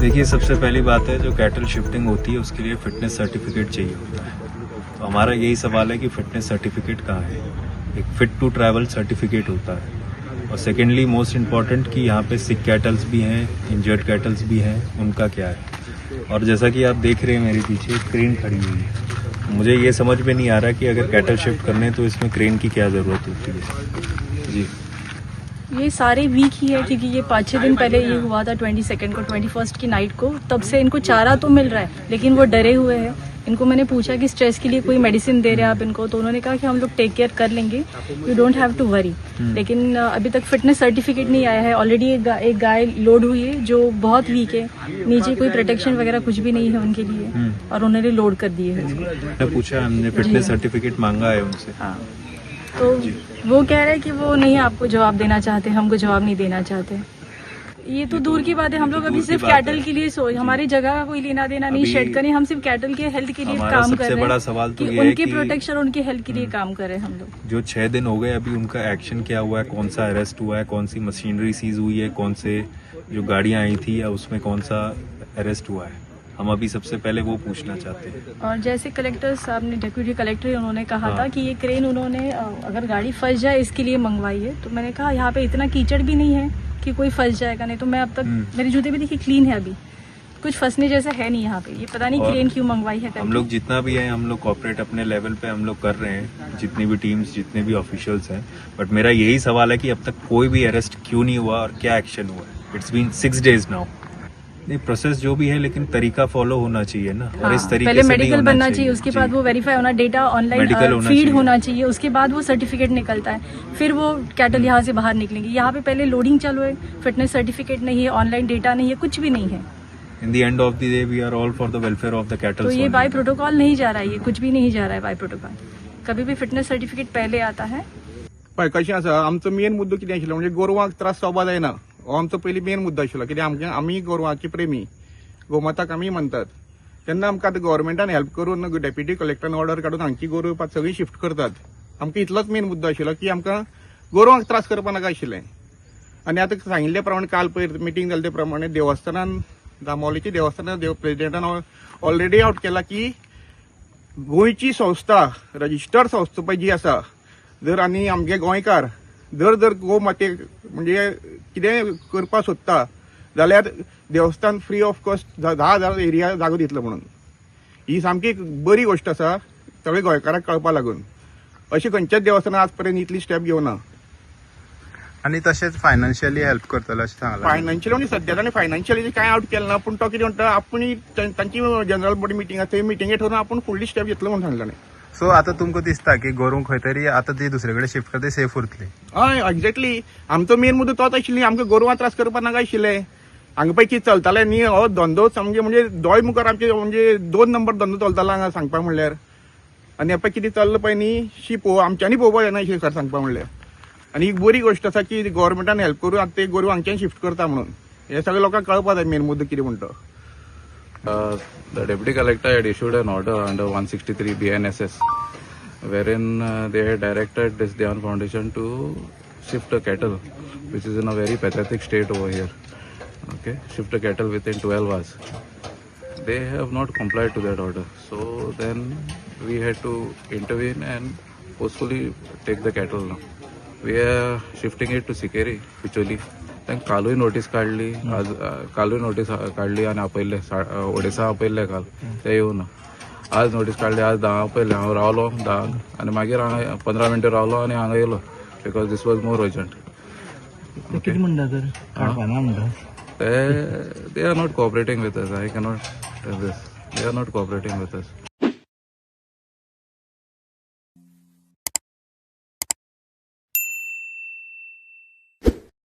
देखिए, सबसे पहली बात है, जो कैटल शिफ्टिंग होती है उसके लिए फिटनेस सर्टिफिकेट चाहिए होता है। तो हमारा यही सवाल है कि फिटनेस सर्टिफिकेट कहाँ है। एक फिट टू ट्रैवल सर्टिफिकेट होता है, और सेकेंडली मोस्ट इम्पॉर्टेंट कि यहाँ पे सिक कैटल्स भी हैं, इंजर्ड कैटल्स भी हैं, उनका क्या है। और जैसा कि आप देख रहे हैं मेरे पीछे क्रेन खड़ी हुई है, मुझे ये समझ में नहीं आ रहा कि अगर कैटल शिफ्ट करने तो इसमें क्रेन की क्या ज़रूरत होती है। जी, ये सारे वीक ही है, क्योंकि ये 5-6 दिन पहले ये हुआ था 22 को, 21 की नाइट को। तब से इनको चारा तो मिल रहा है, लेकिन वो डरे हुए हैं। इनको मैंने पूछा कि स्ट्रेस के लिए कोई मेडिसिन दे रहे हैं आप इनको, तो उन्होंने कहा कि हम लोग टेक केयर कर लेंगे, you don't have to worry. लेकिन अभी तक फिटनेस सर्टिफिकेट नहीं आया है। ऑलरेडी एक गाय लोड हुई है जो बहुत वीक है, नीचे कोई प्रोटेक्शन वगैरह कुछ भी नहीं है उनके लिए, और उन्होंने लोड कर दिए है उसको। मैंने पूछा, हमने फिटनेस सर्टिफिकेट मांगा है उनसे। हाँ, तो वो कह रहे हैं कि वो नहीं आपको जवाब देना चाहते, हमको जवाब नहीं देना चाहते। ये तो दूर की बात है। हम लोग अभी सिर्फ कैटल के लिए हमारी जगह का कोई लेना देना नहीं, शेड का नहीं। हम सिर्फ कैटल के हेल्थ के लिए काम कर रहे हैं। बड़ा सवाल तो कि ये है उनकी कि प्रोटेक्शन, उनकी हेल्थ के लिए काम कर रहे हैं हम लोग। जो 6 दिन हो गए, अभी उनका एक्शन क्या हुआ है, कौन सा अरेस्ट हुआ है, कौन सी मशीनरी सीज हुई है, कौन से जो गाड़ियां आई थी या उसमें कौन सा अरेस्ट हुआ है, हम अभी सबसे पहले वो पूछना चाहते हैं। और जैसे कलेक्टर साहब ने, डेप्यूटी कलेक्टर उन्होंने कहा था कि ये क्रेन उन्होंने अगर गाड़ी फंस जाए इसके लिए मंगवाई है। तो मैंने कहा यहाँ पे इतना कीचड़ भी नहीं है कि कोई फंस जाएगा। नहीं तो मैं अब तक, मेरे जूते भी देखिए क्लीन है, अभी कुछ फंसने जैसा है नहीं यहाँ पे। ये पता नहीं क्रेन क्यों मंगवाई है। हम लोग जितना भी है, हम लोग कॉर्पोरेट अपने लेवल पे हम लोग कर रहे हैं, जितनी भी टीम्स, जितने भी ऑफिशियल्स हैं। बट मेरा यही सवाल है कि अब तक कोई भी अरेस्ट क्यों नहीं हुआ और क्या एक्शन हुआ है। It's been 6 days now. नहीं, प्रोसेस जो भी है, लेकिन तरीका फॉलो होना चाहिए ना। और इस तरीके पहले से मेडिकल बनना चाहिए, उसके बाद वो वेरीफाई होना, डेटा ऑनलाइन फीड होना चाहिए, उसके बाद वो सर्टिफिकेट निकलता है, फिर वो कैटल यहाँ से बाहर निकलेंगे। यहाँ पे पहले लोडिंग चालू है, फिटनेस सर्टिफिकेट नहीं है, ऑनलाइन डेटा नहीं है, कुछ भी नहीं है। In the end of the day we are all for the welfare of the cattle. तो ये बाय प्रोटोकॉल नहीं जा रहा है, ये कुछ भी नहीं जा रहा है बाय प्रोटोकॉल। कभी भी फिटनेस सर्टिफिकेट पहले आता है। पळय कशें आसा, आमचो मेन मुद्दो कितें आशिल्लो म्हणजे गोरवांक त्रास जावपा जायना, हो आमचो पयलीं मेन मुद्दो आशिल्लो। कित्याक आमी गोरवांचे प्रेमी, गोमाताक आमी मानतात। तेन्ना आमकां आतां गव्हर्मेंटान हेल्प करून डेप्युटी कलेक्टरान ऑर्डर काडून हांगची गोरवां सगळीं शिफ्ट करतात। आमकां इतलोच मेन मुद्दो आशिल्लो की आमकां गोरवांक त्रास करपा नाका आशिल्लें। आनी आतां सांगिल्ले प्रमाणे काल पयर मिटींग जाले ते प्रमाणे देवस्थानान, दामोलीच्या देवस्थानान प्रेसिडेंटान ऑलरेडी आउट केला की गोंयची संस्था, रजिस्टर्ड संस्था पळय जी आसा, जर आनी आमगे गोंयकार जर गोमातेक म्हणजे कितें करपा सोदता जाल्यार देवस्थान फ्री ऑफ कॉस्ट 10,000 एरिया जागो दितलो म्हणून। ही सामकी बरी गोष्ट आसा सगळे गोंयकारांक कळपा लागून। अशें खंयच्याच देवस्थानान आज पर्यंत इतली स्टेप घेवना। आणि तशेंच फायनान्शियली हेल्प करतलो अशें सांगलां। फायनान्शियली म्हणजे सध्या ताणें फायनान्शियली कांय आउट केलें ना, पूण तो कितें म्हणटा, आपूण तांची जनरल बॉडी मिटींग आसा, थंय मिटींगे ठरून आपूण फुडली स्टेप घेतलो म्हणून सांगलें ताणें। सो आता तुमकां दिसता की गोरवां खंय तरी आतां ती दुसरे कडेन शिफ्ट करता सेफ उरतली? हय, एक्झॅक्टली। आमचो मेन मुद्दो तोच आशिल्ली, आमकां गोरवां त्रास करपा नाका आशिल्ले। हांगा पळय कितें चलतालें न्ही, हो धंदो सामके म्हणजे दोय मुखार आमचे म्हणजे 2 नंबर धंदो चलतालो हांगा सांगपाक म्हणल्यार। आनी पळय कितें चल्लां पळय न्ही, शी आमच्यांनी पळोवपा जायना अशें खरें सांगपाक म्हणल्यार। आनी ही बरी गोष्ट आसा की गव्हर्मेंटान हेल्प करून आतां ते गोरवां हांगच्यान शिफ्ट करता म्हणून। हे सगळे लोकांक कळपा जाय मेन मुद्दो कितें म्हणटा। The deputy collector had issued an order under 163 BNSS, wherein they had directed this Dhyan Foundation to shift a cattle, which is in a very pathetic state over here. Okay, shift a cattle within 12 hours. They have not complied to that order, so then we had to intervene and forcefully take the cattle now. We are shifting it to Sikeri, Picholi. Then कालूय notice काढली, आज कालूय notice काढली आणि आपयले ओडिसा आपयले काल, ते येऊन आज notice काढली, आज 10 आपयले। हांव रावलो 10 आनी मागीर हांगा 15 मिनटां रावलो आनी हांगा येयलो because this was more urgent. किती म्हणटा तर काडपाना म्हणटा They are not cooperating with us. I cannot tell this. They are not cooperating with us.